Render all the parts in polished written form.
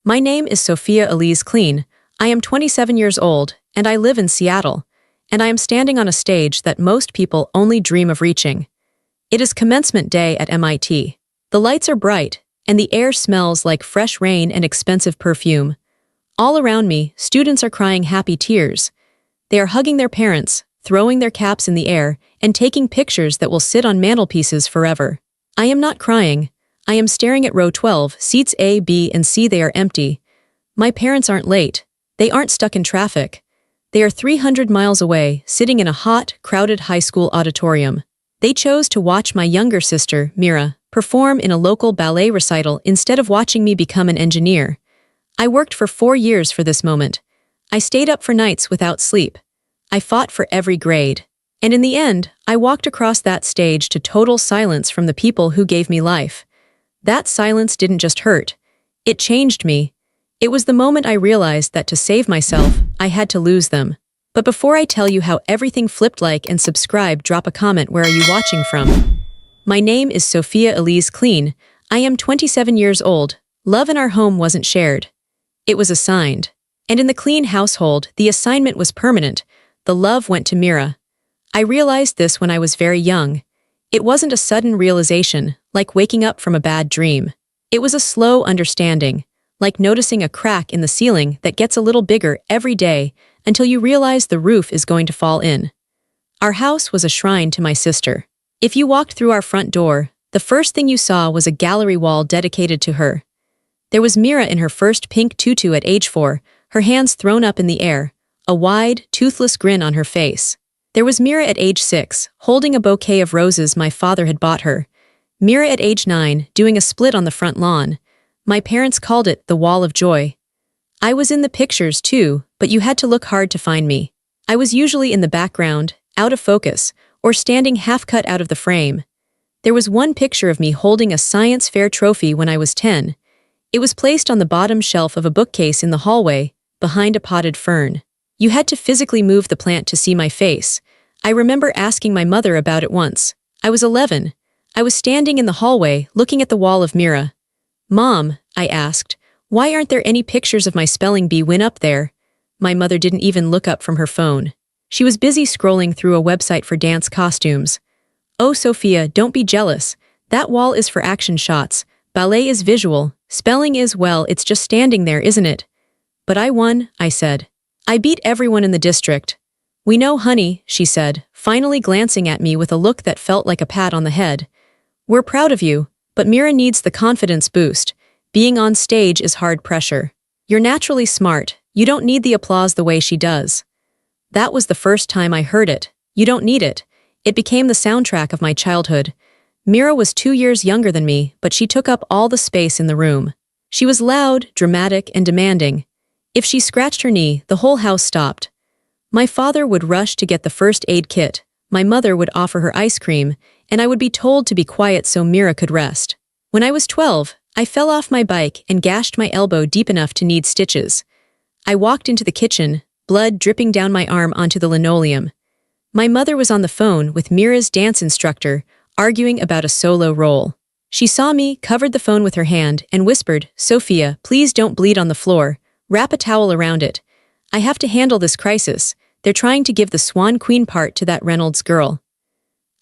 My name is Sophia Elise Clean. I am 27 years old, and I live in Seattle, and I am standing on a stage that most people only dream of reaching. It is commencement day at MIT. The lights are bright, and the air smells like fresh rain and expensive perfume. All around me, students are crying happy tears. They are hugging their parents, throwing their caps in the air, and taking pictures that will sit on mantelpieces forever. I am not crying. I am staring at row 12, seats A, B, and C. They are empty. My parents aren't late. They aren't stuck in traffic. They are 300 miles away, sitting in a hot, crowded high school auditorium. They chose to watch my younger sister, Mira, perform in a local ballet recital instead of watching me become an engineer. I worked for 4 years for this moment. I stayed up for nights without sleep. I fought for every grade. And in the end, I walked across that stage to total silence from the people who gave me life. That silence didn't just hurt. It changed me. It was the moment I realized that to save myself, I had to lose them. But before I tell you how everything flipped, like and subscribe, drop a comment. Where are you watching from? My name is Sophia Elise Clean. I am 27 years old. Love in our home wasn't shared. It was assigned. And in the Clean household, the assignment was permanent. The love went to Mira. I realized this when I was very young. It wasn't a sudden realization, like waking up from a bad dream. It was a slow understanding, like noticing a crack in the ceiling that gets a little bigger every day until you realize the roof is going to fall in. Our house was a shrine to my sister. If you walked through our front door, the first thing you saw was a gallery wall dedicated to her. There was Mira in her first pink tutu at age 4, her hands thrown up in the air, a wide, toothless grin on her face. There was Mira at age 6, holding a bouquet of roses my father had bought her. Mira at age 9, doing a split on the front lawn. My parents called it the Wall of Joy. I was in the pictures too, but you had to look hard to find me. I was usually in the background, out of focus, or standing half cut out of the frame. There was one picture of me holding a science fair trophy when I was 10. It was placed on the bottom shelf of a bookcase in the hallway, behind a potted fern. You had to physically move the plant to see my face. I remember asking my mother about it once. I was 11. I was standing in the hallway, looking at the wall of Mira. "Mom," I asked, "why aren't there any pictures of my spelling bee win up there?" My mother didn't even look up from her phone. She was busy scrolling through a website for dance costumes. "Oh, Sophia, don't be jealous. That wall is for action shots. Ballet is visual. Spelling is, well, it's just standing there, isn't it?" "But I won," I said. "I beat everyone in the district." "We know, honey," she said, finally glancing at me with a look that felt like a pat on the head. "We're proud of you, but Mira needs the confidence boost. Being on stage is hard pressure. You're naturally smart. You don't need the applause the way she does." That was the first time I heard it. You don't need it. It became the soundtrack of my childhood. Mira was 2 years younger than me, but she took up all the space in the room. She was loud, dramatic, and demanding. If she scratched her knee, the whole house stopped. My father would rush to get the first aid kit, my mother would offer her ice cream, and I would be told to be quiet so Mira could rest. When I was 12, I fell off my bike and gashed my elbow deep enough to need stitches. I walked into the kitchen, blood dripping down my arm onto the linoleum. My mother was on the phone with Mira's dance instructor, arguing about a solo role. She saw me, covered the phone with her hand, and whispered, "Sophia, please don't bleed on the floor. Wrap a towel around it. I have to handle this crisis. They're trying to give the Swan Queen part to that Reynolds girl."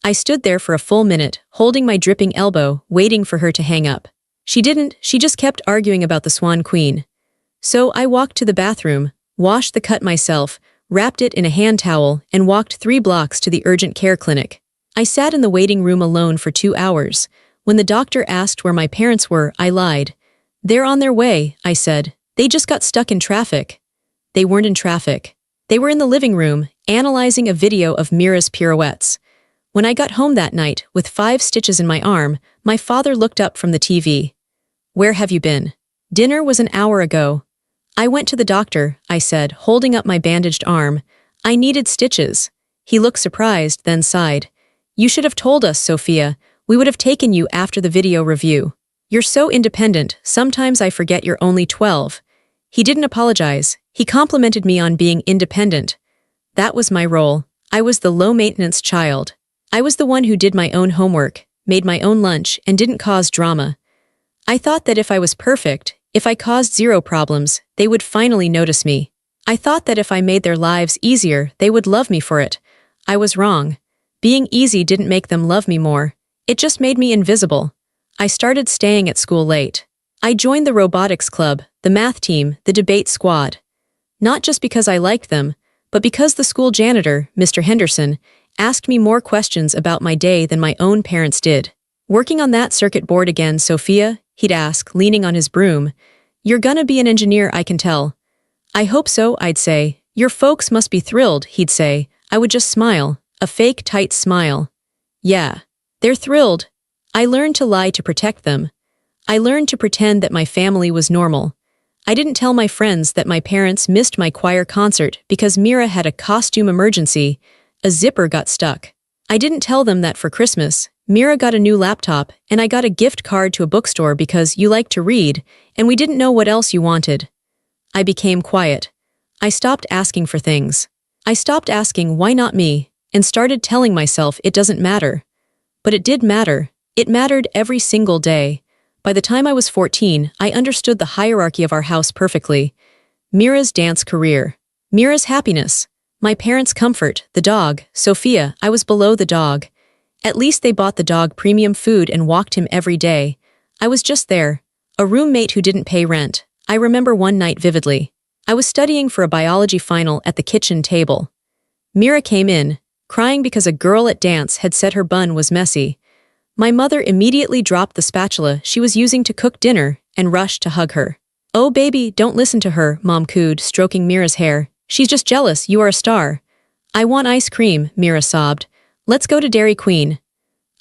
I stood there for a full minute, holding my dripping elbow, waiting for her to hang up. She didn't, she just kept arguing about the Swan Queen. So I walked to the bathroom, washed the cut myself, wrapped it in a hand towel, and walked 3 blocks to the urgent care clinic. I sat in the waiting room alone for 2 hours. When the doctor asked where my parents were, I lied. "They're on their way," I said. "They just got stuck in traffic." They weren't in traffic. They were in the living room, analyzing a video of Mira's pirouettes. When I got home that night, with 5 stitches in my arm, my father looked up from the TV. "Where have you been?" "Dinner was an hour ago." "I went to the doctor," I said, holding up my bandaged arm. "I needed stitches." He looked surprised, then sighed. "You should have told us, Sophia. We would have taken you after the video review. You're so independent, sometimes I forget you're only 12. He didn't apologize. He complimented me on being independent. That was my role. I was the low-maintenance child. I was the one who did my own homework, made my own lunch, and didn't cause drama. I thought that if I was perfect, If I caused zero problems, they would finally notice me. I thought that if I made their lives easier, they would love me for it. I was wrong. Being easy didn't make them love me more. It just made me invisible. I started staying at school late. I joined the robotics club, the math team, the debate squad. Not just because I liked them, but because the school janitor, Mr. Henderson, asked me more questions about my day than my own parents did. "Working on that circuit board again, Sophia?" he'd ask, leaning on his broom. "You're gonna be an engineer, I can tell." "I hope so," I'd say. "Your folks must be thrilled," he'd say. I would just smile, a fake, tight smile. "Yeah, they're thrilled." I learned to lie to protect them. I learned to pretend that my family was normal. I didn't tell my friends that my parents missed my choir concert because Mira had a costume emergency. A zipper got stuck. I didn't tell them that for Christmas, Mira got a new laptop and I got a gift card to a bookstore because you like to read and we didn't know what else you wanted. I became quiet. I stopped asking for things. I stopped asking why not me and started telling myself it doesn't matter. But it did matter. It mattered every single day. By the time I was 14, I understood the hierarchy of our house perfectly. Mira's dance career. Mira's happiness. My parents' comfort, the dog, Sophia. I was below the dog. At least they bought the dog premium food and walked him every day. I was just there. A roommate who didn't pay rent. I remember one night vividly. I was studying for a biology final at the kitchen table. Mira came in, crying because a girl at dance had said her bun was messy. My mother immediately dropped the spatula she was using to cook dinner and rushed to hug her. "Oh baby, don't listen to her," Mom cooed, stroking Mira's hair. "She's just jealous, you are a star." "I want ice cream," Mira sobbed. "Let's go to Dairy Queen."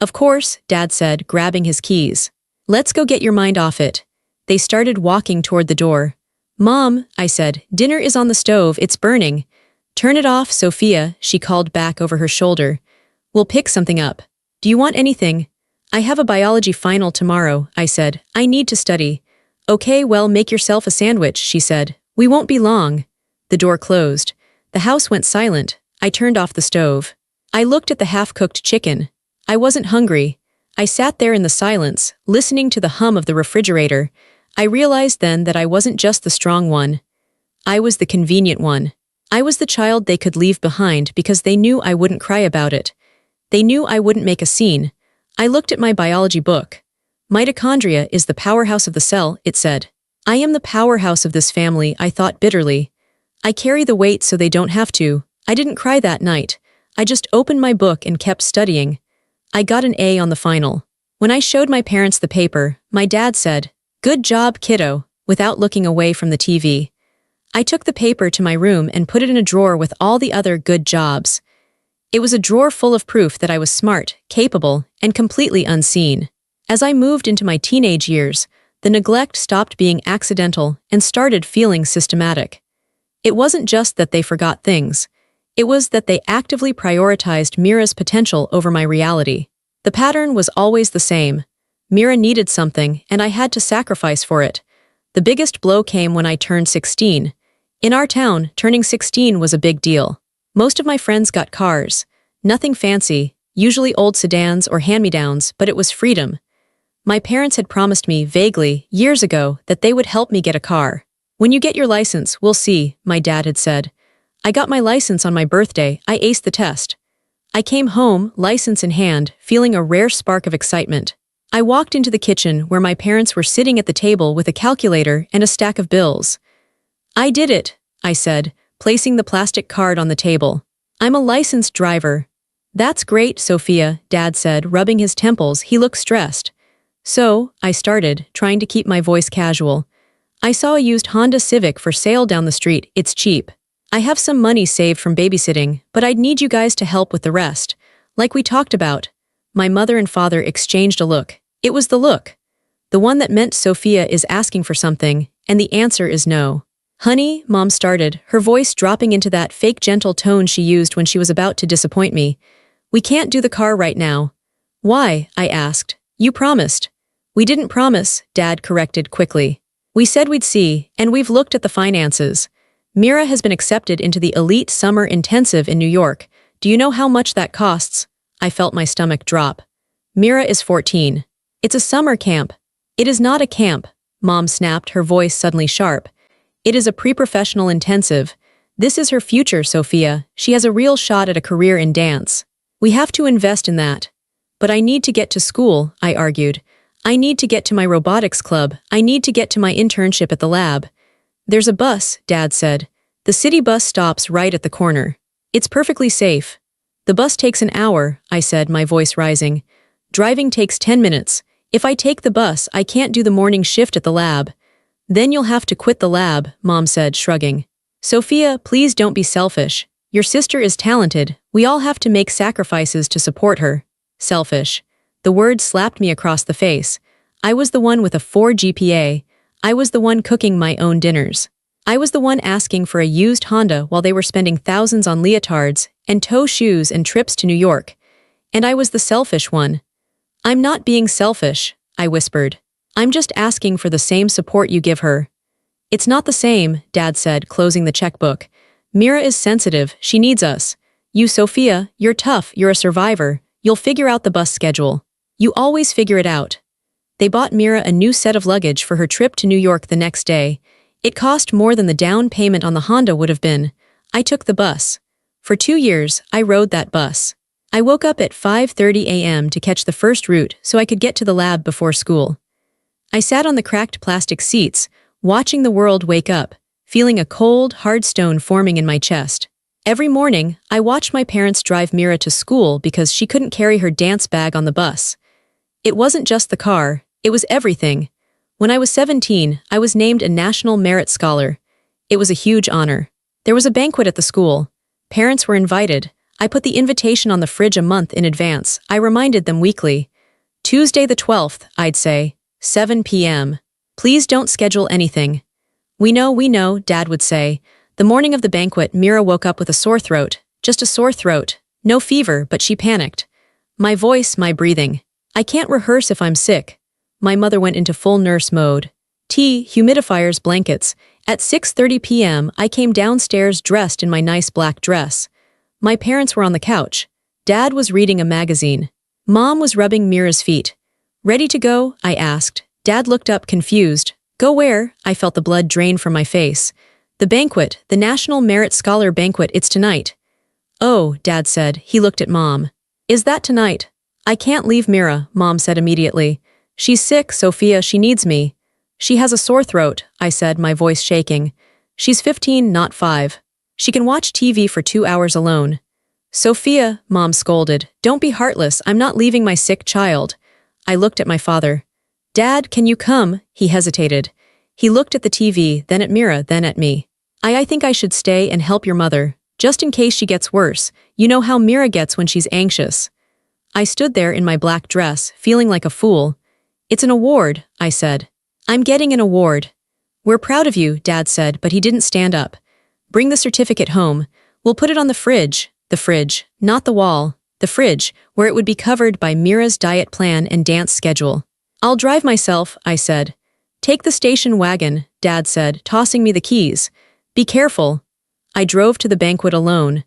"Of course," Dad said, grabbing his keys. "Let's go get your mind off it." They started walking toward the door. "Mom," I said, "dinner is on the stove, it's burning." "Turn it off, Sophia," she called back over her shoulder. "We'll pick something up. Do you want anything?" "I have a biology final tomorrow," I said. "I need to study." "Okay, well, make yourself a sandwich," she said. "We won't be long." The door closed. The house went silent. I turned off the stove. I looked at the half-cooked chicken. I wasn't hungry. I sat there in the silence, listening to the hum of the refrigerator. I realized then that I wasn't just the strong one. I was the convenient one. I was the child they could leave behind because they knew I wouldn't cry about it. They knew I wouldn't make a scene. I looked at my biology book. "Mitochondria is the powerhouse of the cell," it said. "I am the powerhouse of this family," I thought bitterly. "I carry the weight so they don't have to." I didn't cry that night. I just opened my book and kept studying. I got an A on the final. When I showed my parents the paper, my dad said, "Good job, kiddo," without looking away from the TV. I took the paper to my room and put it in a drawer with all the other good jobs. It was a drawer full of proof that I was smart, capable, and completely unseen. As I moved into my teenage years, the neglect stopped being accidental and started feeling systematic. It wasn't just that they forgot things. It was that they actively prioritized Mira's potential over my reality. The pattern was always the same. Mira needed something, and I had to sacrifice for it. The biggest blow came when I turned 16. In our town, turning 16 was a big deal. Most of my friends got cars. Nothing fancy, usually old sedans or hand-me-downs, but it was freedom. My parents had promised me, vaguely, years ago, that they would help me get a car. "When you get your license, we'll see," my dad had said. I got my license on my birthday. I aced the test. I came home, license in hand, feeling a rare spark of excitement. I walked into the kitchen where my parents were sitting at the table with a calculator and a stack of bills. "I did it," I said, placing the plastic card on the table. "I'm a licensed driver." "That's great, Sophia," Dad said, rubbing his temples. He looked stressed. "So," I started, trying to keep my voice casual. "I saw a used Honda Civic for sale down the street. It's cheap. I have some money saved from babysitting, but I'd need you guys to help with the rest. Like we talked about." My mother and father exchanged a look. It was the look. The one that meant Sophia is asking for something, and the answer is no. "Honey," Mom started, her voice dropping into that fake gentle tone she used when she was about to disappoint me. "We can't do the car right now." "Why?" I asked. "You promised." "We didn't promise," Dad corrected quickly. "We said we'd see, and we've looked at the finances. Mira has been accepted into the elite summer intensive in New York. Do you know how much that costs?" I felt my stomach drop. "Mira is 14. It's a summer camp." "It is not a camp," Mom snapped, her voice suddenly sharp. It is a pre-professional intensive. This is her future, Sophia. She has a real shot at a career in dance. We have to invest in that. But I need to get to school, I argued. I need to get to my robotics club. I need to get to my internship at the lab. There's a bus, Dad said. The city bus stops right at the corner. It's perfectly safe. The bus takes an hour, I said, my voice rising. Driving takes 10 minutes. If I take the bus, I can't do the morning shift at the lab. Then you'll have to quit the lab, Mom said, shrugging. Sophia, please don't be selfish. Your sister is talented. We all have to make sacrifices to support her. Selfish. The word slapped me across the face. I was the one with a 4 GPA. I was the one cooking my own dinners. I was the one asking for a used Honda while they were spending thousands on leotards and toe shoes and trips to New York. And I was the selfish one. I'm not being selfish, I whispered. I'm just asking for the same support you give her. It's not the same, Dad said, closing the checkbook. Mira is sensitive. She needs us. You, Sophia, you're tough. You're a survivor. You'll figure out the bus schedule. You always figure it out. They bought Mira a new set of luggage for her trip to New York the next day. It cost more than the down payment on the Honda would have been. I took the bus. For 2 years, I rode that bus. I woke up at 5:30 a.m. to catch the first route so I could get to the lab before school. I sat on the cracked plastic seats, watching the world wake up, feeling a cold, hard stone forming in my chest. Every morning, I watched my parents drive Mira to school because she couldn't carry her dance bag on the bus. It wasn't just the car, it was everything. When I was 17, I was named a National Merit Scholar. It was a huge honor. There was a banquet at the school. Parents were invited. I put the invitation on the fridge a month in advance. I reminded them weekly. Tuesday the 12th, I'd say, 7 p.m. Please don't schedule anything. We know, Dad would say. The morning of the banquet, Mira woke up with a sore throat. Just a sore throat. No fever, but she panicked. My voice, my breathing. I can't rehearse if I'm sick. My mother went into full nurse mode. Tea, humidifiers, blankets. At 6:30 p.m., I came downstairs dressed in my nice black dress. My parents were on the couch. Dad was reading a magazine. Mom was rubbing Mira's feet. Ready to go? I asked. Dad looked up confused. Go where? I felt the blood drain from my face. The banquet, the National Merit Scholar banquet, it's tonight. Oh, Dad said. He looked at Mom. Is that tonight? I can't leave Mira, Mom said immediately. She's sick, Sophia, she needs me. She has a sore throat, I said, my voice shaking. She's 15, not 5. She can watch TV for 2 hours alone. Sophia, Mom scolded, don't be heartless, I'm not leaving my sick child. I looked at my father. Dad, can you come? He hesitated. He looked at the TV, then at Mira, then at me. I think I should stay and help your mother, just in case she gets worse. You know how Mira gets when she's anxious. I stood there in my black dress, feeling like a fool. It's an award, I said. I'm getting an award. We're proud of you, Dad said, but he didn't stand up. Bring the certificate home. We'll put it on the fridge, not the wall, the fridge, where it would be covered by Mira's diet plan and dance schedule. I'll drive myself, I said. Take the station wagon, Dad said, tossing me the keys. Be careful. I drove to the banquet alone.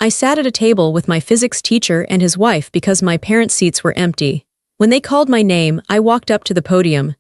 I sat at a table with my physics teacher and his wife because my parents' seats were empty. When they called my name, I walked up to the podium.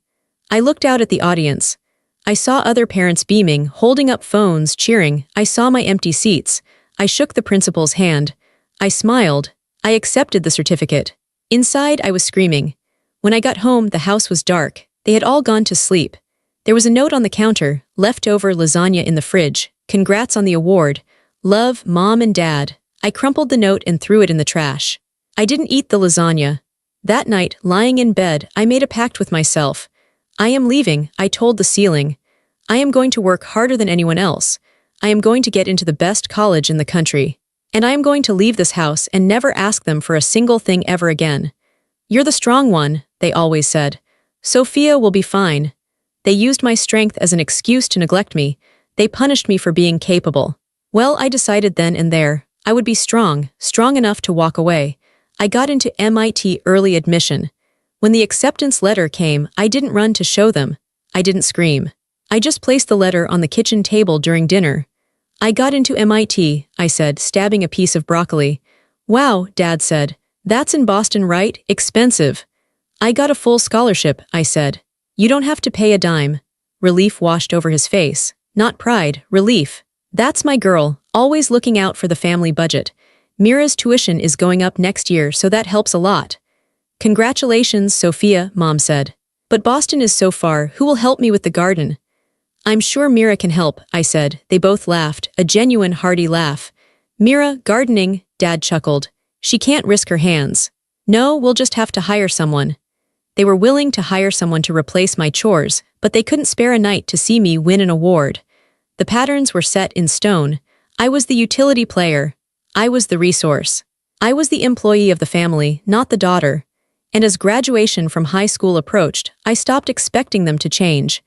I looked out at the audience. I saw other parents beaming, holding up phones, cheering. I saw my empty seats. I shook the principal's hand. I smiled. I accepted the certificate. Inside, I was screaming. When I got home, the house was dark. They had all gone to sleep. There was a note on the counter, leftover lasagna in the fridge. Congrats on the award. Love, Mom and Dad. I crumpled the note and threw it in the trash. I didn't eat the lasagna. That night, lying in bed, I made a pact with myself. I am leaving, I told the ceiling. I am going to work harder than anyone else. I am going to get into the best college in the country. And I am going to leave this house and never ask them for a single thing ever again. You're the strong one, they always said. Sophia will be fine. They used my strength as an excuse to neglect me. They punished me for being capable. Well, I decided then and there, I would be strong enough to walk away. I got into MIT early admission. When the acceptance letter came, I didn't run to show them. I didn't scream. I just placed the letter on the kitchen table during dinner. I got into MIT, I said, stabbing a piece of broccoli. Wow, Dad said. That's in Boston, right? Expensive. I got a full scholarship, I said. You don't have to pay a dime. Relief washed over his face. Not pride, relief. That's my girl, always looking out for the family budget. Mira's tuition is going up next year, so that helps a lot. Congratulations, Sophia, Mom said. But Boston is so far, who will help me with the garden? I'm sure Mira can help, I said. They both laughed, a genuine hearty laugh. Mira, gardening, Dad chuckled. She can't risk her hands. No, we'll just have to hire someone. They were willing to hire someone to replace my chores, but they couldn't spare a night to see me win an award. The patterns were set in stone. I was the utility player. I was the resource. I was the employee of the family, not the daughter. And as graduation from high school approached, I stopped expecting them to change.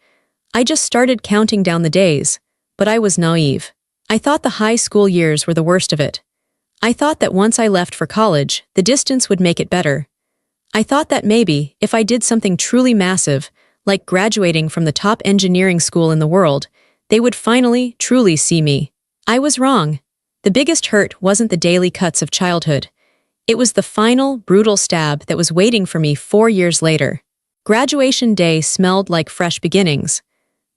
I just started counting down the days. But I was naive. I thought the high school years were the worst of it. I thought that once I left for college, the distance would make it better. I thought that maybe, if I did something truly massive, like graduating from the top engineering school in the world, they would finally, truly see me. I was wrong. The biggest hurt wasn't the daily cuts of childhood. It was the final, brutal stab that was waiting for me 4 years later. Graduation day smelled like fresh beginnings.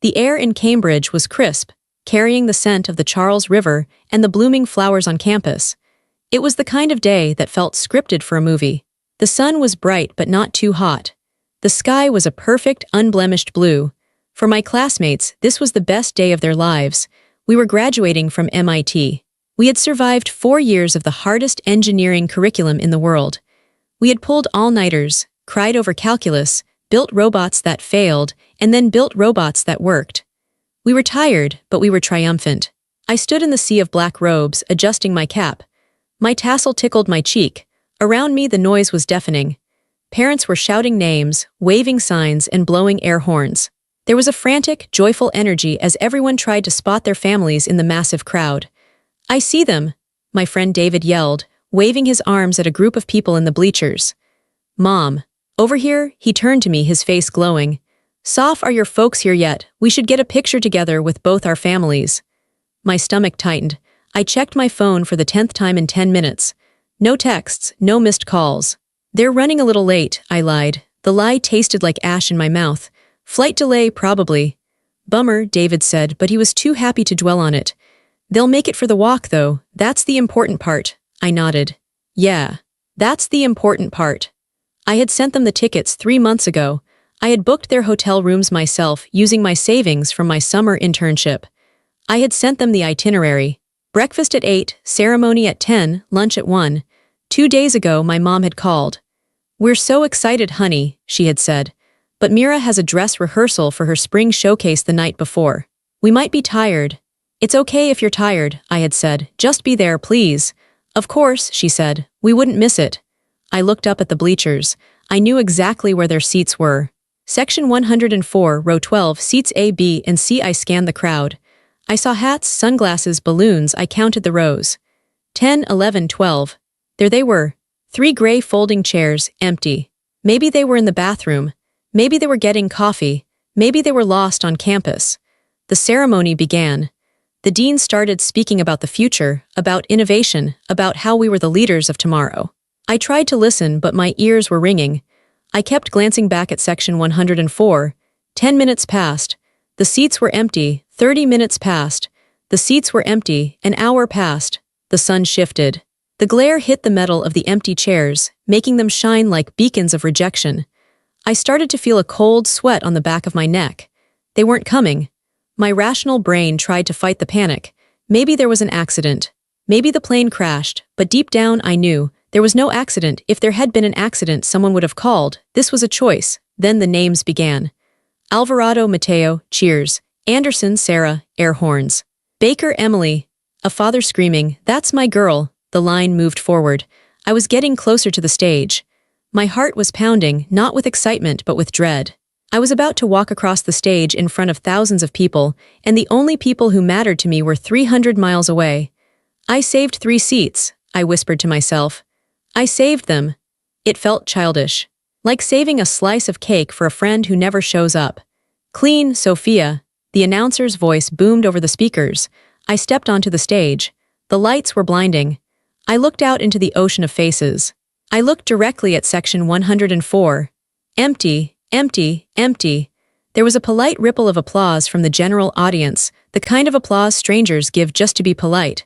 The air in Cambridge was crisp, carrying the scent of the Charles River and the blooming flowers on campus. It was the kind of day that felt scripted for a movie. The sun was bright but not too hot. The sky was a perfect, unblemished blue. For my classmates, this was the best day of their lives. We were graduating from MIT. We had survived 4 years of the hardest engineering curriculum in the world. We had pulled all-nighters, cried over calculus, built robots that failed, and then built robots that worked. We were tired, but we were triumphant. I stood in the sea of black robes, adjusting my cap. My tassel tickled my cheek. Around me the noise was deafening. Parents were shouting names, waving signs, and blowing air horns. There was a frantic, joyful energy as everyone tried to spot their families in the massive crowd. I see them, my friend David yelled, waving his arms at a group of people in the bleachers. Mom. Over here, he turned to me, his face glowing. Soph, are your folks here yet? We should get a picture together with both our families. My stomach tightened. I checked my phone for the 10th time in 10 minutes. No texts, no missed calls. They're running a little late, I lied. The lie tasted like ash in my mouth. Flight delay, probably. Bummer, David said, but he was too happy to dwell on it. They'll make it for the walk, though. That's the important part. I nodded. Yeah, that's the important part. I had sent them the tickets 3 months ago. I had booked their hotel rooms myself using my savings from my summer internship. I had sent them the itinerary. Breakfast at 8, ceremony at 10, lunch at 1. 2 days ago, my mom had called. We're so excited, honey, she had said. But Mira has a dress rehearsal for her spring showcase the night before. We might be tired. It's okay if you're tired, I had said. Just be there, please. Of course, she said. We wouldn't miss it. I looked up at the bleachers. I knew exactly where their seats were. Section 104, row 12, seats A, B, and C. I scanned the crowd. I saw hats, sunglasses, balloons. I counted the rows. 10, 11, 12. There they were. 3 gray folding chairs, empty. Maybe they were in the bathroom. Maybe they were getting coffee. Maybe they were lost on campus. The ceremony began. The dean started speaking about the future, about innovation, about how we were the leaders of tomorrow. I tried to listen, but my ears were ringing. I kept glancing back at section 104. 10 minutes passed. The seats were empty. 30 minutes passed. The seats were empty. An hour passed. The sun shifted. The glare hit the metal of the empty chairs, making them shine like beacons of rejection. I started to feel a cold sweat on the back of my neck. They weren't coming. My rational brain tried to fight the panic. Maybe there was an accident. Maybe the plane crashed, but deep down I knew there was no accident. If there had been an accident, someone would have called. This was a choice. Then the names began. Alvarado, Mateo, cheers. Anderson, Sarah, air horns. Baker, Emily. A father screaming, "That's my girl." The line moved forward. I was getting closer to the stage. My heart was pounding, not with excitement but with dread. I was about to walk across the stage in front of thousands of people, and the only people who mattered to me were 300 miles away. I saved 3 seats, I whispered to myself. I saved them. It felt childish. Like saving a slice of cake for a friend who never shows up. Clean, Sophia. The announcer's voice boomed over the speakers. I stepped onto the stage. The lights were blinding. I looked out into the ocean of faces. I looked directly at section 104. Empty, empty, empty. There was a polite ripple of applause from the general audience, the kind of applause strangers give just to be polite.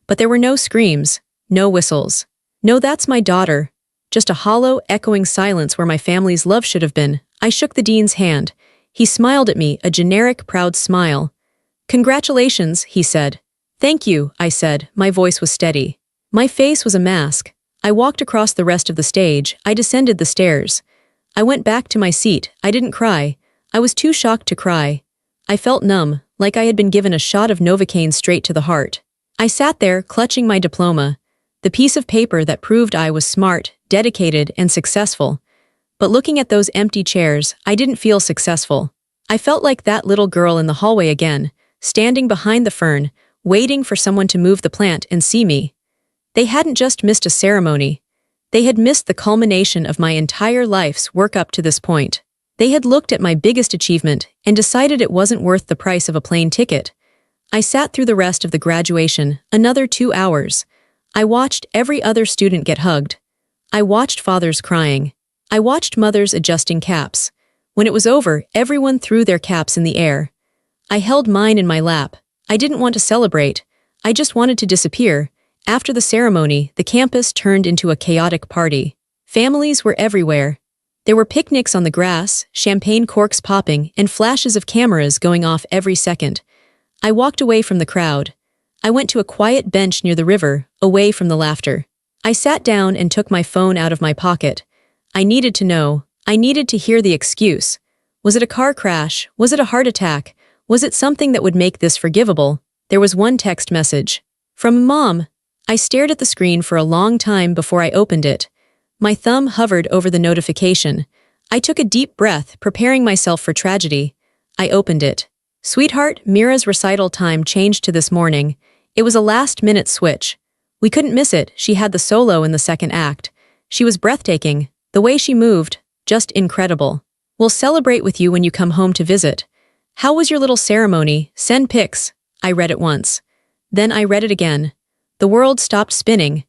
But there were no screams, no whistles. No, that's my daughter. Just a hollow, echoing silence where my family's love should have been. I shook the dean's hand. He smiled at me, a generic, proud smile. "Congratulations," he said. "Thank you," I said. My voice was steady. My face was a mask. I walked across the rest of the stage. I descended the stairs. I went back to my seat. I didn't cry. I was too shocked to cry. I felt numb, like I had been given a shot of Novocaine straight to the heart. I sat there, clutching my diploma, the piece of paper that proved I was smart, dedicated, and successful. But looking at those empty chairs, I didn't feel successful. I felt like that little girl in the hallway again, standing behind the fern, waiting for someone to move the plant and see me. They hadn't just missed a ceremony. They had missed the culmination of my entire life's work up to this point. They had looked at my biggest achievement and decided it wasn't worth the price of a plane ticket. I sat through the rest of the graduation, another 2 hours. I watched every other student get hugged. I watched fathers crying. I watched mothers adjusting caps. When it was over, everyone threw their caps in the air. I held mine in my lap. I didn't want to celebrate. I just wanted to disappear. After the ceremony, the campus turned into a chaotic party. Families were everywhere. There were picnics on the grass, champagne corks popping, and flashes of cameras going off every second. I walked away from the crowd. I went to a quiet bench near the river, away from the laughter. I sat down and took my phone out of my pocket. I needed to know. I needed to hear the excuse. Was it a car crash? Was it a heart attack? Was it something that would make this forgivable? There was one text message. From Mom. I stared at the screen for a long time before I opened it. My thumb hovered over the notification. I took a deep breath, preparing myself for tragedy. I opened it. "Sweetheart, Mira's recital time changed to this morning. It was a last-minute switch. We couldn't miss it. She had the solo in the second act. She was breathtaking. The way she moved, just incredible. We'll celebrate with you when you come home to visit. How was your little ceremony? Send pics." I read it once. Then I read it again. The world stopped spinning.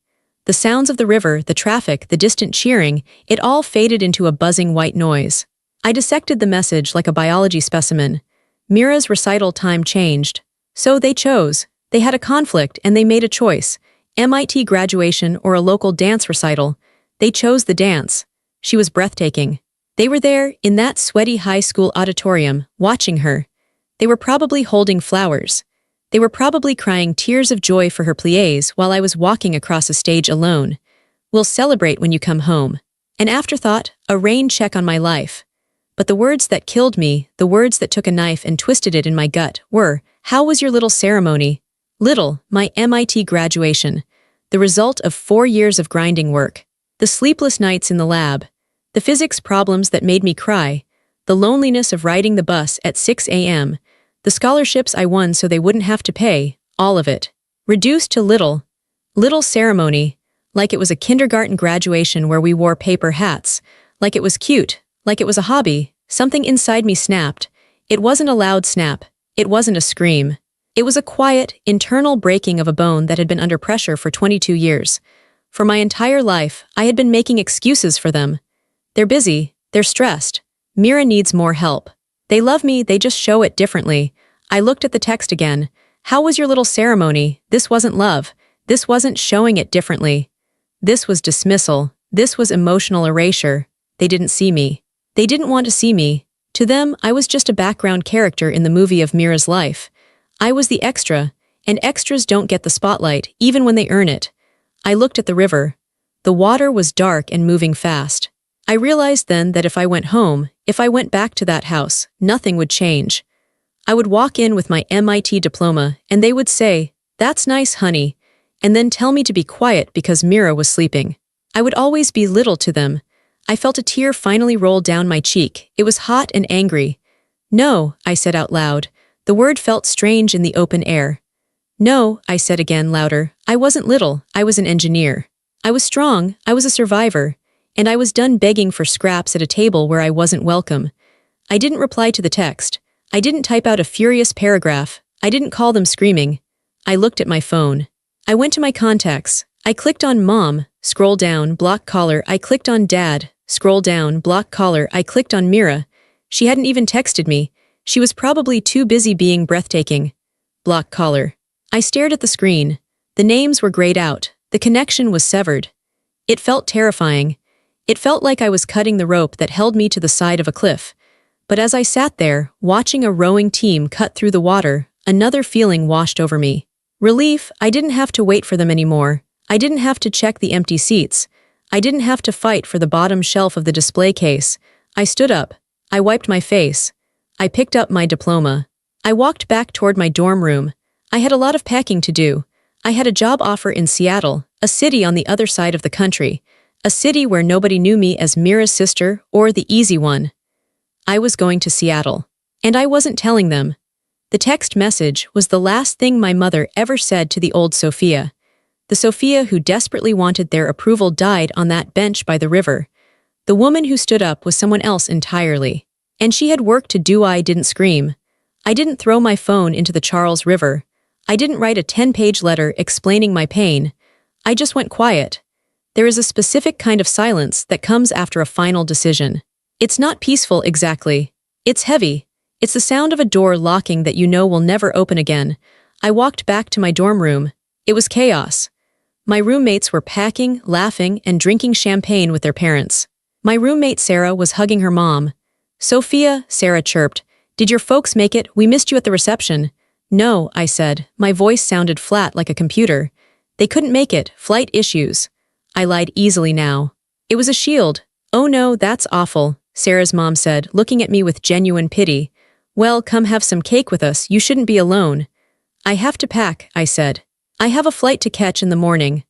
The sounds of the river, the traffic, the distant cheering, it all faded into a buzzing white noise. I dissected the message like a biology specimen. Mira's recital time changed. So they chose. They had a conflict and they made a choice. MIT graduation or a local dance recital. They chose the dance. She was breathtaking. They were there, in that sweaty high school auditorium, watching her. They were probably holding flowers. They were probably crying tears of joy for her pliés while I was walking across a stage alone. "We'll celebrate when you come home." An afterthought, a rain check on my life. But the words that killed me, the words that took a knife and twisted it in my gut, were, "How was your little ceremony?" Little, my MIT graduation. The result of 4 years of grinding work. The sleepless nights in the lab. The physics problems that made me cry. The loneliness of riding the bus at 6 a.m. The scholarships I won so they wouldn't have to pay, all of it. Reduced to little. Little ceremony, like it was a kindergarten graduation where we wore paper hats, like it was cute, like it was a hobby. Something inside me snapped. It wasn't a loud snap. It wasn't a scream. It was a quiet, internal breaking of a bone that had been under pressure for 22 years. For my entire life, I had been making excuses for them. They're busy, they're stressed. Mira needs more help. They love me, they just show it differently. I looked at the text again. How was your little ceremony? This wasn't love. This wasn't showing it differently. This was dismissal. This was emotional erasure. They didn't see me. They didn't want to see me. To them, I was just a background character in the movie of Mira's life. I was the extra, and extras don't get the spotlight, even when they earn it. I looked at the river. The water was dark and moving fast. I realized then that if I went home, if I went back to that house, nothing would change. I would walk in with my MIT diploma, and they would say, "That's nice, honey," and then tell me to be quiet because Mira was sleeping. I would always be little to them. I felt a tear finally roll down my cheek. It was hot and angry. "No," I said out loud. The word felt strange in the open air. "No," I said again louder. I wasn't little, I was an engineer. I was strong, I was a survivor. And I was done begging for scraps at a table where I wasn't welcome. I didn't reply to the text. I didn't type out a furious paragraph. I didn't call them screaming. I looked at my phone. I went to my contacts. I clicked on Mom, scroll down, block caller. I clicked on Dad, scroll down, block caller. I clicked on Mira. She hadn't even texted me. She was probably too busy being breathtaking. Block caller. I stared at the screen. The names were grayed out. The connection was severed. It felt terrifying. It felt like I was cutting the rope that held me to the side of a cliff. But as I sat there, watching a rowing team cut through the water, another feeling washed over me. Relief. I didn't have to wait for them anymore. I didn't have to check the empty seats. I didn't have to fight for the bottom shelf of the display case. I stood up. I wiped my face. I picked up my diploma. I walked back toward my dorm room. I had a lot of packing to do. I had a job offer in Seattle, a city on the other side of the country, a city where nobody knew me as Mira's sister or the easy one. I was going to Seattle. And I wasn't telling them. The text message was the last thing my mother ever said to the old Sophia. The Sophia who desperately wanted their approval died on that bench by the river. The woman who stood up was someone else entirely. And she had work to do. I didn't scream. I didn't throw my phone into the Charles River. I didn't write a 10-page letter explaining my pain. I just went quiet. There is a specific kind of silence that comes after a final decision. It's not peaceful exactly. It's heavy. It's the sound of a door locking that you know will never open again. I walked back to my dorm room. It was chaos. My roommates were packing, laughing, and drinking champagne with their parents. My roommate Sarah was hugging her mom. "Sophia," Sarah chirped, "did your folks make it? We missed you at the reception." "No," I said. My voice sounded flat like a computer. "They couldn't make it. Flight issues." I lied easily now. "It was a shield." "Oh no, that's awful," Sarah's mom said, looking at me with genuine pity. "Well, come have some cake with us. You shouldn't be alone." "I have to pack," I said. "I have a flight to catch in the morning."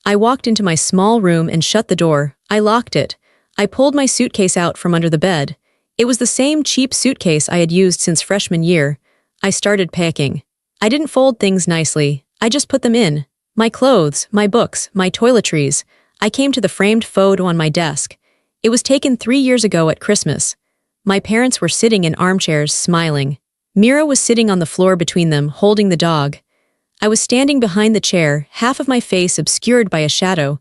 I walked into my small room and shut the door. I locked it. I pulled my suitcase out from under the bed. It was the same cheap suitcase I had used since freshman year. I started packing. I didn't fold things nicely. I just put them in. My clothes, my books, my toiletries. I came to the framed photo on my desk. It was taken 3 years ago at Christmas. My parents were sitting in armchairs, smiling. Mira was sitting on the floor between them, holding the dog. I was standing behind the chair, half of my face obscured by a shadow.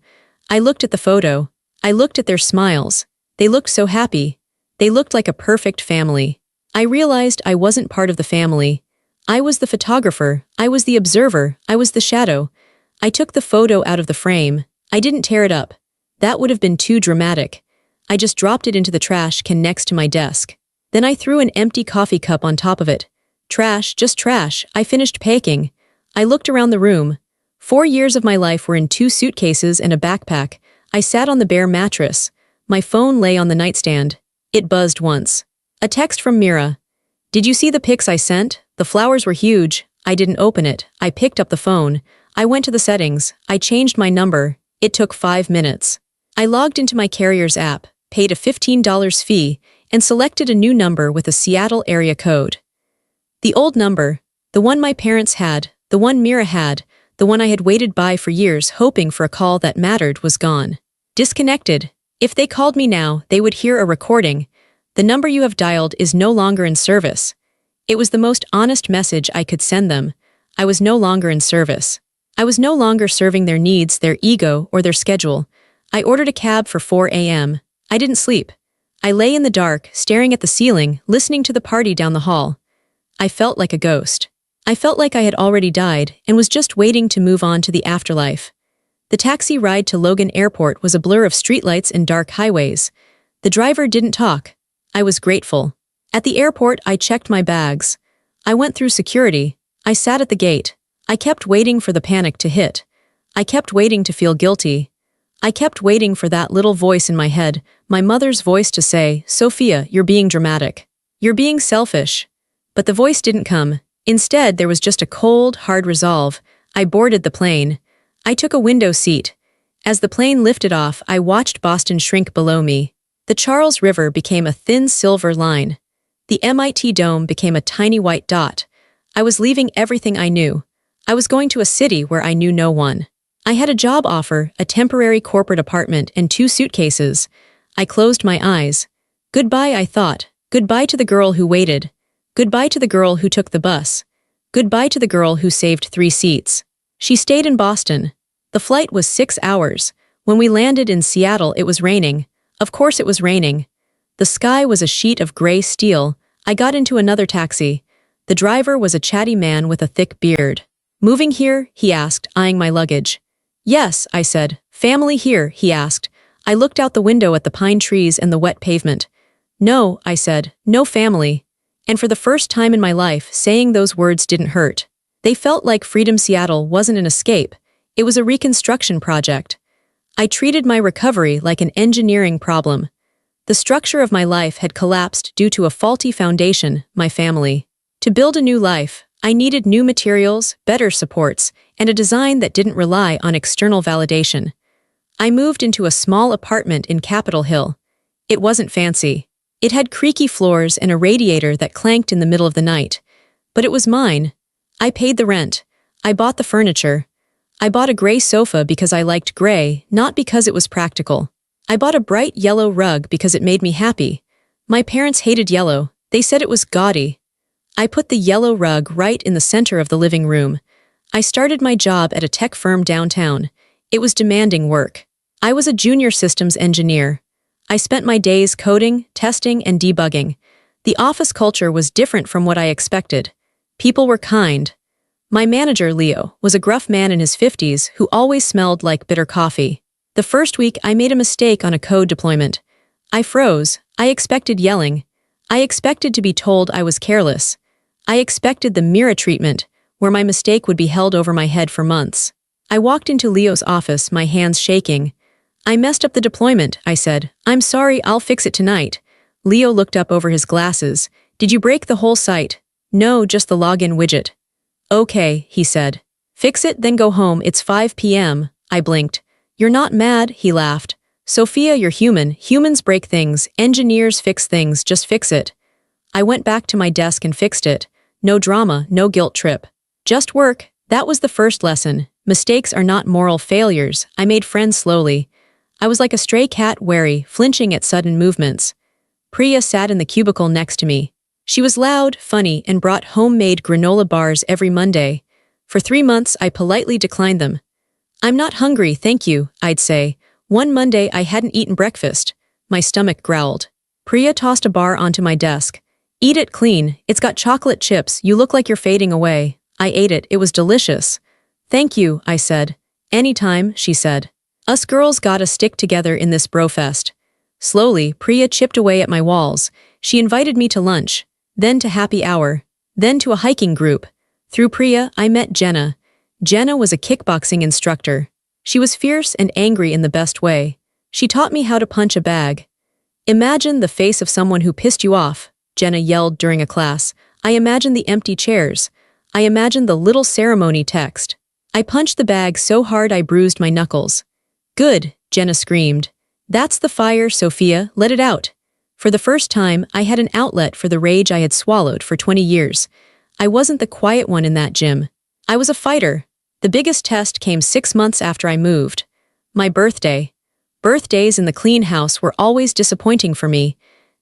I looked at the photo. I looked at their smiles. They looked so happy. They looked like a perfect family. I realized I wasn't part of the family. I was the photographer. I was the observer. I was the shadow. I took the photo out of the frame. I didn't tear it up. That would have been too dramatic. I just dropped it into the trash can next to my desk. Then I threw an empty coffee cup on top of it. Trash, just trash. I finished packing. I looked around the room. 4 years of my life were in 2 suitcases and a backpack. I sat on the bare mattress. My phone lay on the nightstand. It buzzed once. A text from Mira. "Did you see the pics I sent? The flowers were huge." I didn't open it. I picked up the phone. I went to the settings. I changed my number. It took 5 minutes. I logged into my carrier's app, paid a $15 fee, and selected a new number with a Seattle area code. The old number, the one my parents had, the one Mira had, the one I had waited by for years hoping for a call that mattered, was gone. Disconnected. If they called me now, they would hear a recording. "The number you have dialed is no longer in service." It was the most honest message I could send them. I was no longer in service. I was no longer serving their needs, their ego, or their schedule. I ordered a cab for 4 a.m. I didn't sleep. I lay in the dark, staring at the ceiling, listening to the party down the hall. I felt like a ghost. I felt like I had already died and was just waiting to move on to the afterlife. The taxi ride to Logan Airport was a blur of streetlights and dark highways. The driver didn't talk. I was grateful. At the airport, I checked my bags. I went through security. I sat at the gate. I kept waiting for the panic to hit. I kept waiting to feel guilty. I kept waiting for that little voice in my head, my mother's voice, to say, "Sophia, you're being dramatic. You're being selfish." But the voice didn't come. Instead, there was just a cold, hard resolve. I boarded the plane. I took a window seat. As the plane lifted off, I watched Boston shrink below me. The Charles River became a thin silver line. The MIT dome became a tiny white dot. I was leaving everything I knew. I was going to a city where I knew no one. I had a job offer, a temporary corporate apartment, and 2 suitcases. I closed my eyes. Goodbye, I thought. Goodbye to the girl who waited. Goodbye to the girl who took the bus. Goodbye to the girl who saved 3 seats. She stayed in Boston. The flight was 6 hours. When we landed in Seattle, it was raining. Of course it was raining. The sky was a sheet of gray steel. I got into another taxi. The driver was a chatty man with a thick beard. "Moving here?" he asked, eyeing my luggage. "Yes," I said. "Family here?" he asked. I looked out the window at the pine trees and the wet pavement. "No," I said, "no family." And for the first time in my life, saying those words didn't hurt. They felt like Freedom Seattle wasn't an escape. It was a reconstruction project. I treated my recovery like an engineering problem. The structure of my life had collapsed due to a faulty foundation, my family. To build a new life, I needed new materials, better supports, and a design that didn't rely on external validation. I moved into a small apartment in Capitol Hill. It wasn't fancy. It had creaky floors and a radiator that clanked in the middle of the night. But it was mine. I paid the rent. I bought the furniture. I bought a gray sofa because I liked gray, not because it was practical. I bought a bright yellow rug because it made me happy. My parents hated yellow. They said it was gaudy. I put the yellow rug right in the center of the living room. I started my job at a tech firm downtown. It was demanding work. I was a junior systems engineer. I spent my days coding, testing, and debugging. The office culture was different from what I expected. People were kind. My manager, Leo, was a gruff man in his 50s who always smelled like bitter coffee. The first week, I made a mistake on a code deployment. I froze. I expected yelling. I expected to be told I was careless. I expected the mirror treatment, where my mistake would be held over my head for months. I walked into Leo's office, my hands shaking. "I messed up the deployment," I said. "I'm sorry, I'll fix it tonight." Leo looked up over his glasses. "Did you break the whole site?" "No, just the login widget." "Okay," he said. "Fix it, then go home. It's 5 p.m. I blinked. "You're not mad," he laughed. "Sophia, you're human. Humans break things. Engineers fix things. Just fix it." I went back to my desk and fixed it. No drama, no guilt trip. Just work. That was the first lesson. Mistakes are not moral failures. I made friends slowly. I was like a stray cat, wary, flinching at sudden movements. Priya sat in the cubicle next to me. She was loud, funny, and brought homemade granola bars every Monday. For 3 months, I politely declined them. "I'm not hungry, thank you," I'd say. One Monday, I hadn't eaten breakfast. My stomach growled. Priya tossed a bar onto my desk. "Eat it clean. It's got chocolate chips. You look like you're fading away." I ate it. It was delicious. "Thank you," I said. "Anytime," she said. Us girls gotta stick together in this brofest. Slowly, Priya chipped away at my walls. She invited me to lunch, then to happy hour, then to a hiking group. Through Priya, I met Jenna. Jenna was a kickboxing instructor. She was fierce and angry in the best way. She taught me how to punch a bag. "Imagine the face of someone who pissed you off," Jenna yelled during a class. I imagined the empty chairs. I imagined the little ceremony text. I punched the bag so hard I bruised my knuckles. "Good," Jenna screamed. "That's the fire, Sophia, let it out." For the first time, I had an outlet for the rage I had swallowed for 20 years. I wasn't the quiet one in that gym. I was a fighter. The biggest test came 6 months after I moved. My birthday. Birthdays in the clean house were always disappointing for me.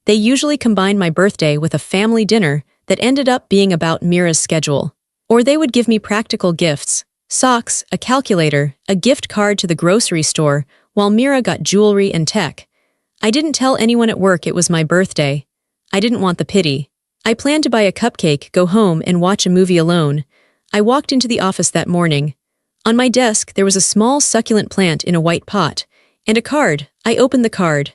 They usually combined my birthday with a family dinner that ended up being about Mira's schedule. Or they would give me practical gifts. Socks, a calculator, a gift card to the grocery store, while Mira got jewelry and tech. I didn't tell anyone at work it was my birthday. I didn't want the pity. I planned to buy a cupcake, go home, and watch a movie alone. I walked into the office that morning. On my desk, there was a small succulent plant in a white pot, and a card. I opened the card.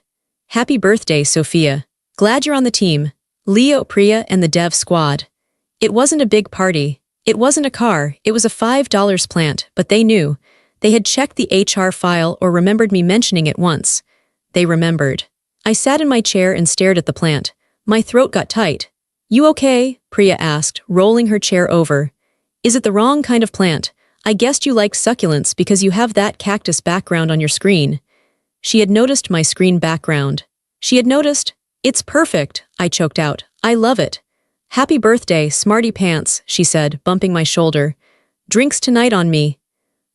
"Happy birthday, Sophia. Glad you're on the team. Leo, Priya, and the dev squad." It wasn't a big party. It wasn't a car, it was a $5 plant, but they knew. They had checked the HR file or remembered me mentioning it once. They remembered. I sat in my chair and stared at the plant. My throat got tight. "You okay?" Priya asked, rolling her chair over. "Is it the wrong kind of plant? I guessed you liked succulents because you have that cactus background on your screen." She had noticed my screen background. She had noticed. "It's perfect," I choked out. "I love it." "Happy birthday, smarty pants," she said, bumping my shoulder. "Drinks tonight on me."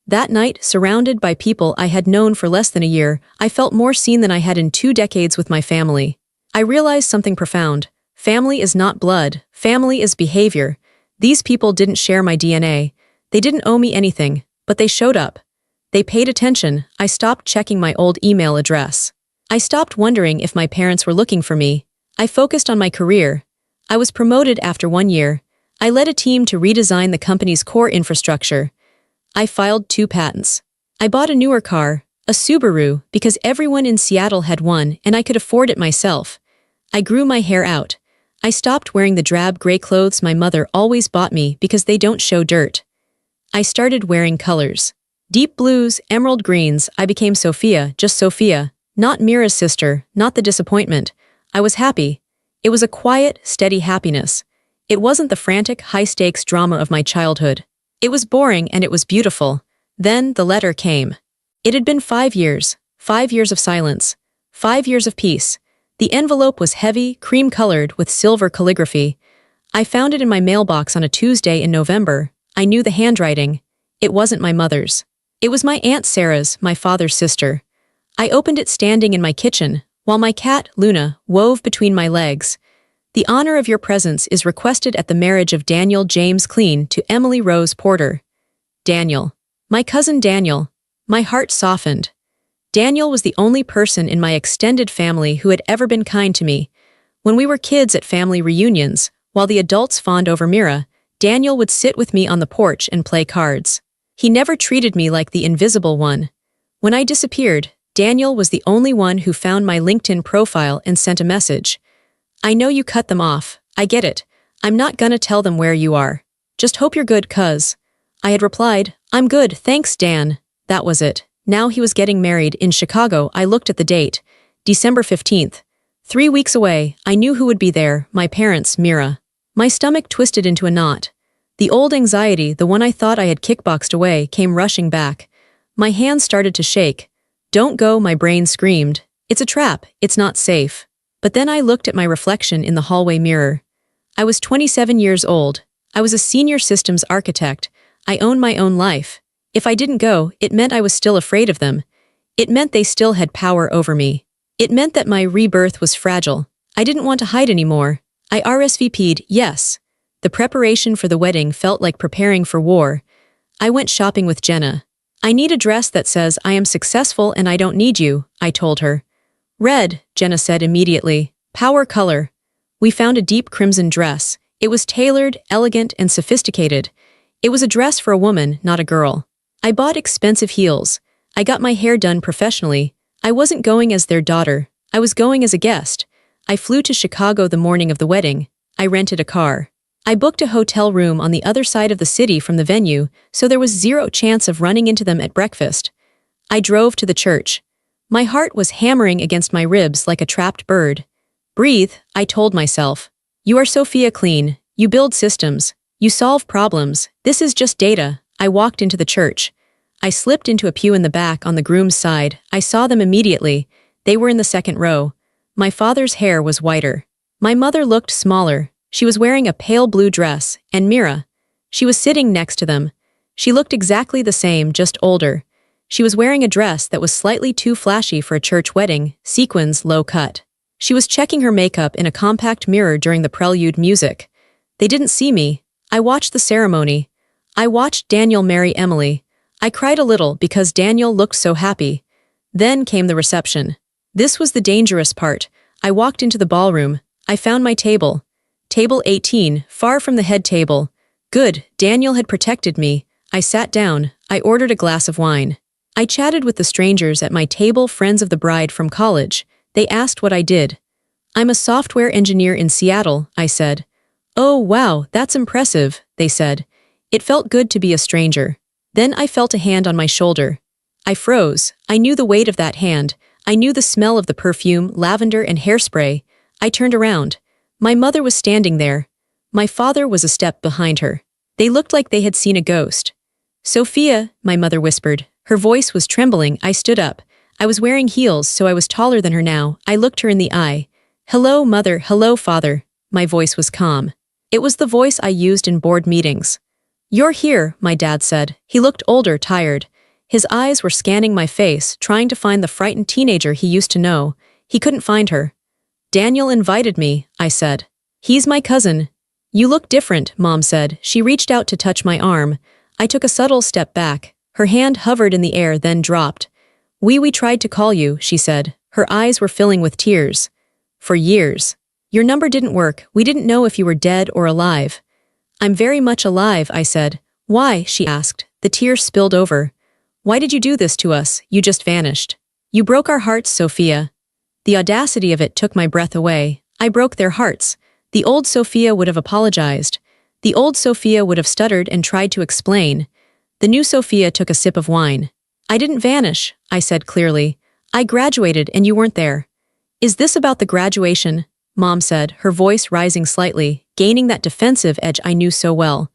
That night, surrounded by people I had known for less than a year, I felt more seen than I had in 2 decades with my family. I realized something profound. Family is not blood. Family is behavior. These people didn't share my DNA. They didn't owe me anything, but they showed up. They paid attention. I stopped checking my old email address. I stopped wondering if my parents were looking for me. I focused on my career. I was promoted after 1 year. I led a team to redesign the company's core infrastructure. I filed 2 patents. I bought a newer car, a Subaru, because everyone in Seattle had one and I could afford it myself. I grew my hair out. I stopped wearing the drab gray clothes my mother always bought me because they don't show dirt. I started wearing colors. Deep blues, emerald greens. I became Sophia, just Sophia, not Mira's sister, not the disappointment. I was happy. It was a quiet, steady happiness. It wasn't the frantic, high-stakes drama of my childhood. It was boring and it was beautiful. Then the letter came. It had been 5 years, 5 years of silence, 5 years of peace. The envelope was heavy, cream-colored, with silver calligraphy. I found it in my mailbox on a Tuesday in November. I knew the handwriting. It wasn't my mother's. It was my Aunt Sarah's, my father's sister. I opened it standing in my kitchen, while my cat, Luna, wove between my legs. The honor of your presence is requested at the marriage of Daniel James Clean to Emily Rose Porter. Daniel. My cousin Daniel. My heart softened. Daniel was the only person in my extended family who had ever been kind to me. When we were kids at family reunions, while the adults fawned over Mira, Daniel would sit with me on the porch and play cards. He never treated me like the invisible one. When I disappeared, Daniel was the only one who found my LinkedIn profile and sent a message. I know you cut them off. I get it. I'm not gonna tell them where you are. Just hope you're good, cuz. I had replied, I'm good, thanks, Dan. That was it. Now he was getting married in Chicago. I looked at the date. December 15th. 3 weeks away. I knew who would be there, my parents, Mira. My stomach twisted into a knot. The old anxiety, the one I thought I had kickboxed away, came rushing back. My hands started to shake. Don't go, my brain screamed. It's a trap. It's not safe. But then I looked at my reflection in the hallway mirror. I was 27 years old. I was a senior systems architect. I owned my own life. If I didn't go, it meant I was still afraid of them. It meant they still had power over me. It meant that my rebirth was fragile. I didn't want to hide anymore. I RSVP'd, yes. The preparation for the wedding felt like preparing for war. I went shopping with Jenna. I need a dress that says I am successful and I don't need you, I told her. Red, Jenna said immediately. Power color. We found a deep crimson dress. It was tailored, elegant, and sophisticated. It was a dress for a woman, not a girl. I bought expensive heels. I got my hair done professionally. I wasn't going as their daughter. I was going as a guest. I flew to Chicago the morning of the wedding. I rented a car. I booked a hotel room on the other side of the city from the venue, so there was zero chance of running into them at breakfast. I drove to the church. My heart was hammering against my ribs like a trapped bird. Breathe, I told myself. You are Sophia Clean. You build systems. You solve problems. This is just data. I walked into the church. I slipped into a pew in the back on the groom's side. I saw them immediately. They were in the second row. My father's hair was whiter. My mother looked smaller. She was wearing a pale blue dress, and Mira. She was sitting next to them. She looked exactly the same, just older. She was wearing a dress that was slightly too flashy for a church wedding, sequins, low cut. She was checking her makeup in a compact mirror during the prelude music. They didn't see me. I watched the ceremony. I watched Daniel marry Emily. I cried a little because Daniel looked so happy. Then came the reception. This was the dangerous part. I walked into the ballroom. I found my table. Table 18, far from the head table. Good, Daniel had protected me. I sat down. I ordered a glass of wine. I chatted with the strangers at my table, friends of the bride from college. They asked what I did. I'm a software engineer in Seattle, I said. Oh, wow, that's impressive, they said. It felt good to be a stranger. Then I felt a hand on my shoulder. I froze. I knew the weight of that hand. I knew the smell of the perfume, lavender, and hairspray. I turned around. My mother was standing there. My father was a step behind her. They looked like they had seen a ghost. Sophia, my mother whispered. Her voice was trembling. I stood up. I was wearing heels, so I was taller than her now. I looked her in the eye. Hello, mother. Hello, father. My voice was calm. It was the voice I used in board meetings. You're here, my dad said. He looked older, tired. His eyes were scanning my face, trying to find the frightened teenager he used to know. He couldn't find her. Daniel invited me, I said. He's my cousin. You look different, Mom said. She reached out to touch my arm. I took a subtle step back. Her hand hovered in the air, then dropped. We tried to call you, she said. Her eyes were filling with tears. For years. Your number didn't work. We didn't know if you were dead or alive. I'm very much alive, I said. Why? She asked. The tears spilled over. Why did you do this to us? You just vanished. You broke our hearts, Sophia. The audacity of it took my breath away. I broke their hearts. The old Sophia would have apologized. The old Sophia would have stuttered and tried to explain. The new Sophia took a sip of wine. I didn't vanish, I said clearly. I graduated and you weren't there. Is this about the graduation? Mom said, her voice rising slightly, gaining that defensive edge I knew so well.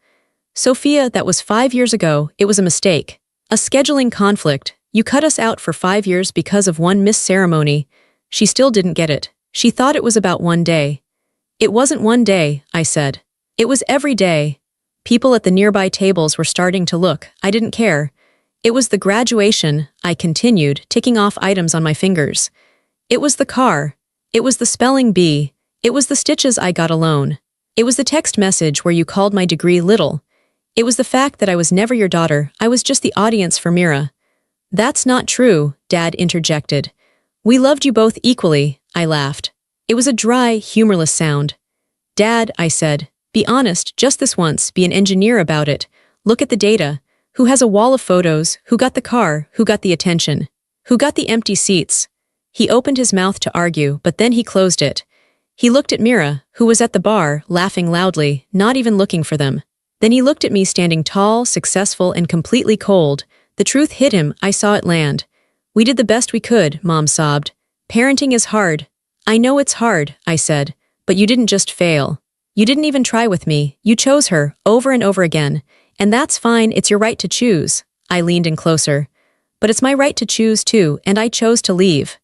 Sophia, that was 5 years ago. It was a mistake. A scheduling conflict. You cut us out for 5 years because of one missed ceremony. She still didn't get it. She thought it was about one day. It wasn't one day, I said. It was every day. People at the nearby tables were starting to look. I didn't care. It was the graduation, I continued, ticking off items on my fingers. It was the car. It was the spelling bee. It was the stitches I got alone. It was the text message where you called my degree little. It was the fact that I was never your daughter. I was just the audience for Mira. That's not true, Dad interjected. We loved you both equally, I laughed. It was a dry, humorless sound. Dad, I said, be honest, just this once, be an engineer about it. Look at the data. Who has a wall of photos? Who got the car? Who got the attention? Who got the empty seats? He opened his mouth to argue, but then he closed it. He looked at Mira, who was at the bar, laughing loudly, not even looking for them. Then he looked at me standing tall, successful, and completely cold. The truth hit him. I saw it land. We did the best we could, Mom sobbed. Parenting is hard. I know it's hard, I said, but you didn't just fail. You didn't even try with me. You chose her, over and over again. And that's fine, it's your right to choose. I leaned in closer. But it's my right to choose too, and I chose to leave.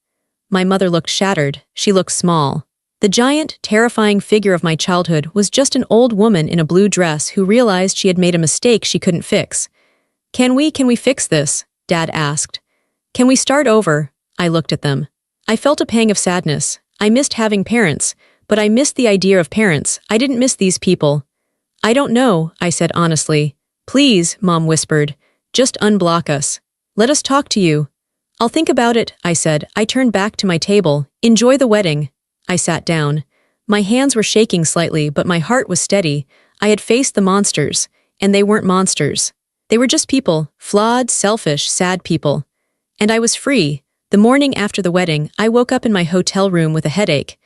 My mother looked shattered. She looked small. The giant, terrifying figure of my childhood was just an old woman in a blue dress who realized she had made a mistake she couldn't fix. Can we fix this? Dad asked. Can we start over? I looked at them. I felt a pang of sadness. I missed having parents, but I missed the idea of parents. I didn't miss these people. I don't know, I said honestly. Please, Mom whispered. Just unblock us. Let us talk to you. I'll think about it, I said. I turned back to my table. Enjoy the wedding. I sat down. My hands were shaking slightly, but my heart was steady. I had faced the monsters, and they weren't monsters. They were just people, flawed, selfish, sad people. And I was free. The morning after the wedding, I woke up in my hotel room with a headache.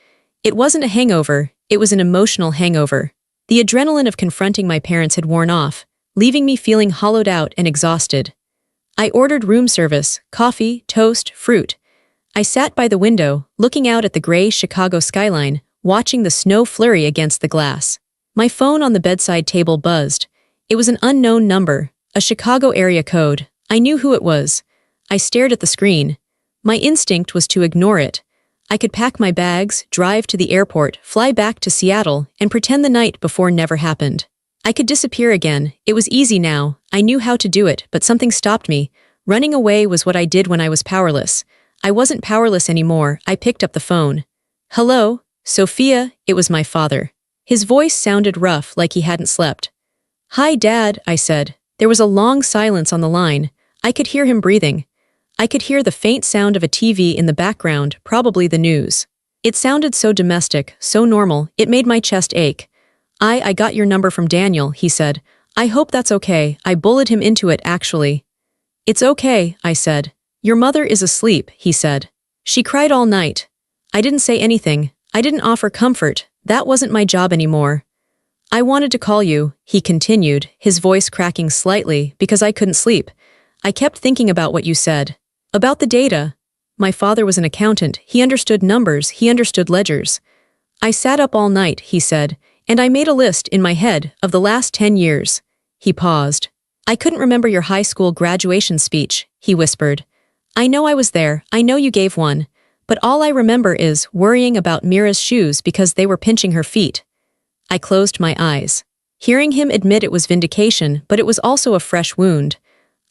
It wasn't a hangover, it was an emotional hangover. The adrenaline of confronting my parents had worn off, leaving me feeling hollowed out and exhausted. I ordered room service, coffee, toast, fruit. I sat by the window, looking out at the gray Chicago skyline, watching the snow flurry against the glass. My phone on the bedside table buzzed. It was an unknown number, a Chicago area code. I knew who it was. I stared at the screen. My instinct was to ignore it. I could pack my bags, drive to the airport, fly back to Seattle, and pretend the night before never happened. I could disappear again. It was easy now. I knew how to do it, but something stopped me. Running away was what I did when I was powerless. I wasn't powerless anymore. I picked up the phone. Hello, Sophia, it was my father. His voice sounded rough, like he hadn't slept. Hi, Dad, I said. There was a long silence on the line. I could hear him breathing. I could hear the faint sound of a TV in the background, probably the news. It sounded so domestic, so normal, it made my chest ache. I got your number from Daniel, he said. I hope that's okay. I bullied him into it, actually. It's okay, I said. Your mother is asleep, he said. She cried all night. I didn't say anything. I didn't offer comfort. That wasn't my job anymore. I wanted to call you, he continued, his voice cracking slightly, because I couldn't sleep. I kept thinking about what you said. About the data. My father was an accountant. He understood numbers. He understood ledgers. I sat up all night, he said, and I made a list in my head of the last 10 years. He paused. I couldn't remember your high school graduation speech, he whispered. I know I was there. I know you gave one. But all I remember is worrying about Mira's shoes because they were pinching her feet. I closed my eyes. Hearing him admit it was vindication, but it was also a fresh wound.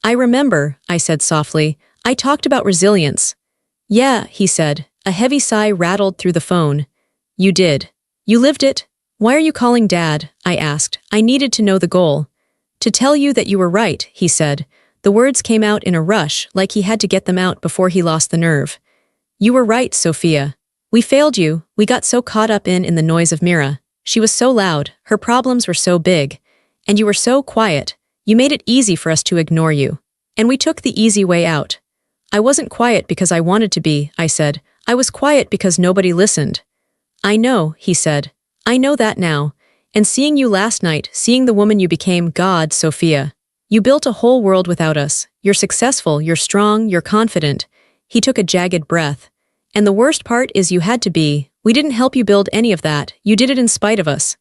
I remember, I said softly. I talked about resilience. Yeah, he said. A heavy sigh rattled through the phone. You did. You lived it. Why are you calling Dad? I asked. I needed to know the goal. To tell you that you were right, he said. The words came out in a rush, like he had to get them out before he lost the nerve. You were right, Sophia. We failed you, we got so caught up in the noise of Mira. She was so loud, her problems were so big. And you were so quiet, you made it easy for us to ignore you. And we took the easy way out. I wasn't quiet because I wanted to be, I said. I was quiet because nobody listened. I know, he said. I know that now. And seeing you last night, seeing the woman you became, God, Sophia. You built a whole world without us. You're successful, you're strong, you're confident. He took a jagged breath. And the worst part is you had to be. We didn't help you build any of that. You did it in spite of us.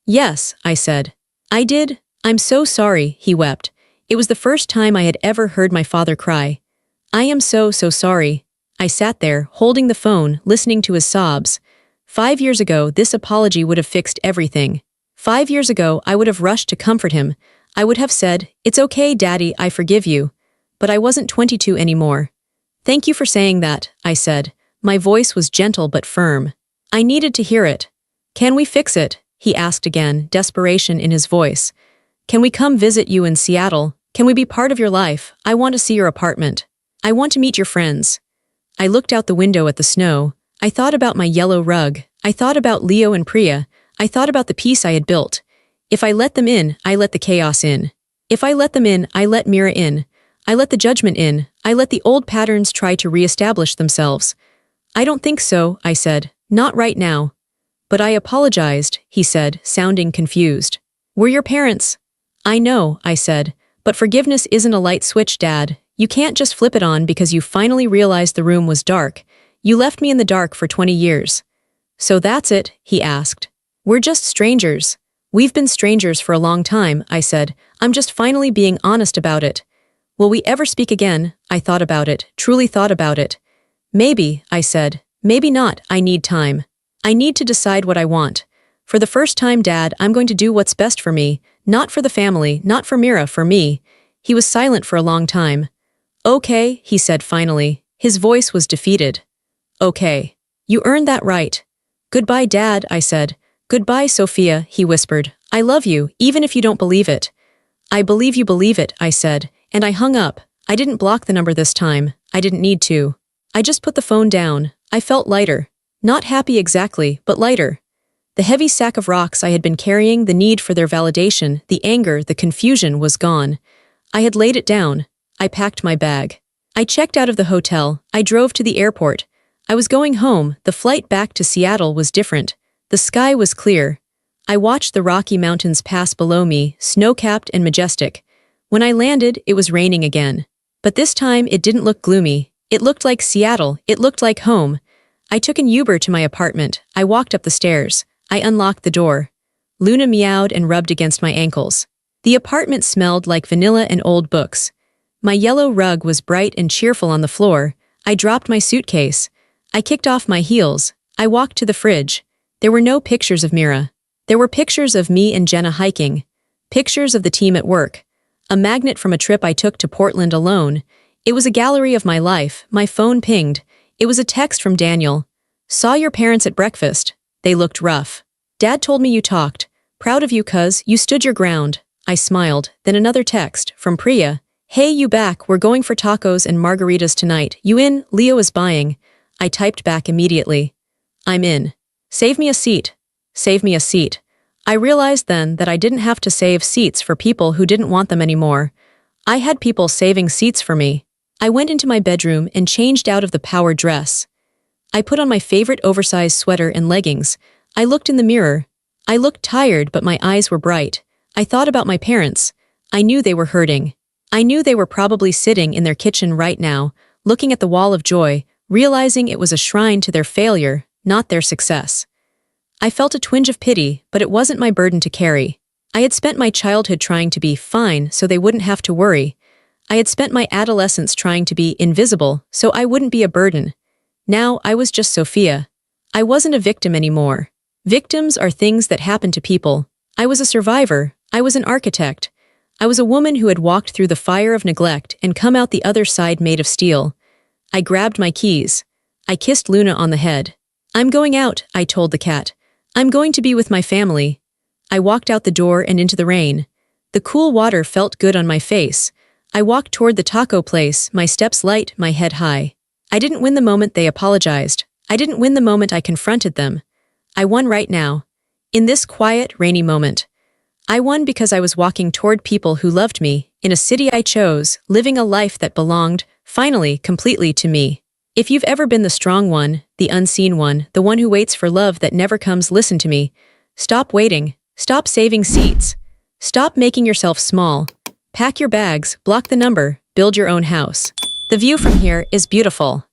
Yes, I said. I did. I'm so sorry, he wept. It was the first time I had ever heard my father cry. I am so sorry. I sat there, holding the phone, listening to his sobs. 5 years ago, this apology would have fixed everything. 5 years ago, I would have rushed to comfort him. I would have said, "It's okay, Daddy, I forgive you." But I wasn't 22 anymore. "Thank you for saying that," I said. My voice was gentle but firm. I needed to hear it. "Can we fix it?" he asked again, desperation in his voice. "Can we come visit you in Seattle? Can we be part of your life? I want to see your apartment. I want to meet your friends." I looked out the window at the snow. I thought about my yellow rug. I thought about Leo and Priya. I thought about the peace I had built. If I let them in, I let the chaos in. If I let them in, I let Mira in. I let the judgment in. I let the old patterns try to re-establish themselves. "I don't think so," I said. "Not right now." "But I apologized," he said, sounding confused. "We're your parents." "I know," I said. "But forgiveness isn't a light switch, Dad. You can't just flip it on because you finally realized the room was dark. You left me in the dark for 20 years. "So that's it?" he asked. "We're just strangers." "We've been strangers for a long time," I said. "I'm just finally being honest about it." "Will we ever speak again?" I thought about it, truly thought about it. "Maybe," I said. "Maybe not. I need time. I need to decide what I want. For the first time, Dad, I'm going to do what's best for me, not for the family, not for Mira, for me." He was silent for a long time. "Okay," he said finally. His voice was defeated. "Okay. You earned that right." "Goodbye, Dad," I said. "Goodbye, Sophia," he whispered. "I love you, even if you don't believe it." "I believe you believe it," I said, and I hung up. I didn't block the number this time. I didn't need to. I just put the phone down. I felt lighter. Not happy exactly, but lighter. The heavy sack of rocks I had been carrying, the need for their validation, the anger, the confusion was gone. I had laid it down. I packed my bag. I checked out of the hotel. I drove to the airport. I was going home. The flight back to Seattle was different. The sky was clear. I watched the Rocky Mountains pass below me, snow-capped and majestic. When I landed, it was raining again. But this time, it didn't look gloomy. It looked like Seattle. It looked like home. I took an Uber to my apartment. I walked up the stairs. I unlocked the door. Luna meowed and rubbed against my ankles. The apartment smelled like vanilla and old books. My yellow rug was bright and cheerful on the floor. I dropped my suitcase. I kicked off my heels. I walked to the fridge. There were no pictures of Mira. There were pictures of me and Jenna hiking. Pictures of the team at work. A magnet from a trip I took to Portland alone. It was a gallery of my life. My phone pinged. It was a text from Daniel. "Saw your parents at breakfast. They looked rough. Dad told me you talked. Proud of you cuz you stood your ground." I smiled. Then another text from Priya. "Hey, you back? We're going for tacos and margaritas tonight. You in? Leo is buying." I typed back immediately. "I'm in. Save me a seat. Save me a seat." I realized then that I didn't have to save seats for people who didn't want them anymore. I had people saving seats for me. I went into my bedroom and changed out of the power dress. I put on my favorite oversized sweater and leggings. I looked in the mirror. I looked tired, but my eyes were bright. I thought about my parents. I knew they were hurting. I knew they were probably sitting in their kitchen right now, looking at the wall of joy, realizing it was a shrine to their failure, not their success. I felt a twinge of pity, but it wasn't my burden to carry. I had spent my childhood trying to be fine so they wouldn't have to worry. I had spent my adolescence trying to be invisible so I wouldn't be a burden. Now I was just Sophia. I wasn't a victim anymore. Victims are things that happen to people. I was a survivor. I was an architect. I was a woman who had walked through the fire of neglect and come out the other side made of steel. I grabbed my keys. I kissed Luna on the head. "I'm going out," I told the cat. "I'm going to be with my family." I walked out the door and into the rain. The cool water felt good on my face. I walked toward the taco place, my steps light, my head high. I didn't win the moment they apologized. I didn't win the moment I confronted them. I won right now. In this quiet, rainy moment. I won because I was walking toward people who loved me, in a city I chose, living a life that belonged, finally, completely to me. If you've ever been the strong one, the unseen one, the one who waits for love that never comes, listen to me. Stop waiting. Stop saving seats. Stop making yourself small. Pack your bags, block the number, build your own house. The view from here is beautiful.